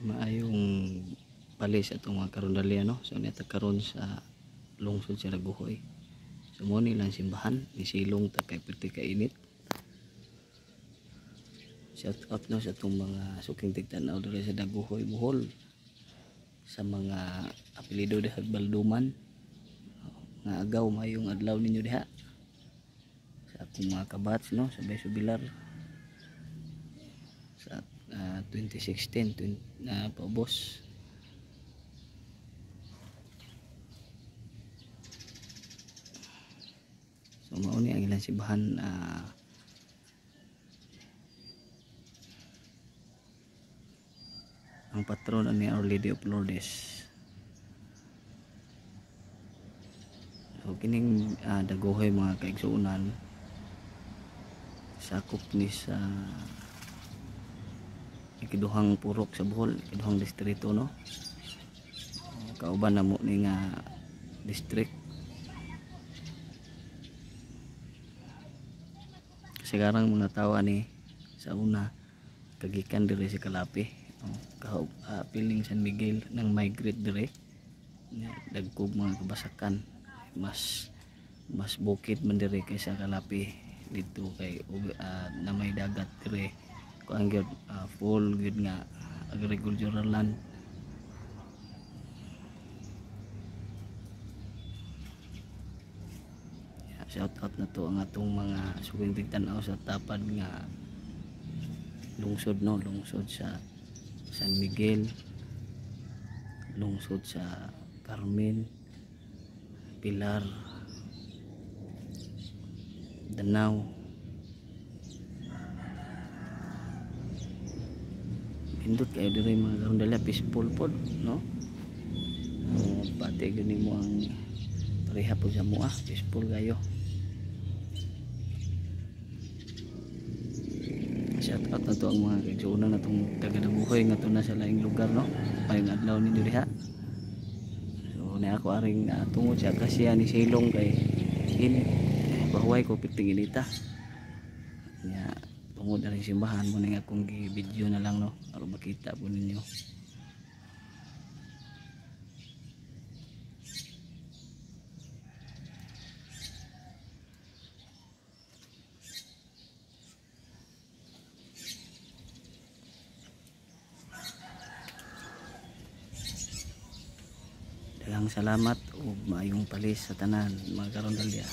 maayong palis atong mga karundalya, no? So nita karon sa lungsod sa Daguhoy. So mo ni lang simbahan ni silong ta kay perti ka init. Shout out no sa atong mga suking tigtanaw diri sa Daguhoy, Bohol, sa mga apelyido diha Balduman, nga agaw mayong adlaw ninyo diha sa atong mga kabats, no, sa Bay Subilar sa 2016 na paubos. So mao ni ang ilang simbahan. Ang patron ni Our Lady of Lourdes. So kining Daguhoy mga kaigsuunan sakop ni sa ikaduhang purok sa Bohol, ikaduhang distrito, no. Kauban na mo ni nga district. Kasi karang mga tawa ni sa una kagikan diri sa Kalapi, piling San Miguel nang migrate dire, dagkog mga kabasakan, mas bukid man dire kaysa Kalapi dito kay na may dagat dire kuan gyud, full gyud nga agricultural land. Shout out na to ang atong mga suging tigtanaw sa tapad nga lungsod, no, lungsod sa San Miguel, lungsod sa Carmen, Pilar, Danau, pindot kayo diri mga karundalya, peaceful pod, no. Pati gani mo ang pareha po sa mua, peaceful kayo. Shout out na to ang mga kaigsuunan na itong taga-Daguhoy nga to na sa laing lugar, no, payong adlaw ninyo diha. So na ako aring tungod sa kasya ni silong kay init, bahuay ko piting inita nya tungod na rin simbahan mo na nga akong video na lang, no, para makita po ninyo. Daghang salamat ug maayong palis sa tanan mga karundalya.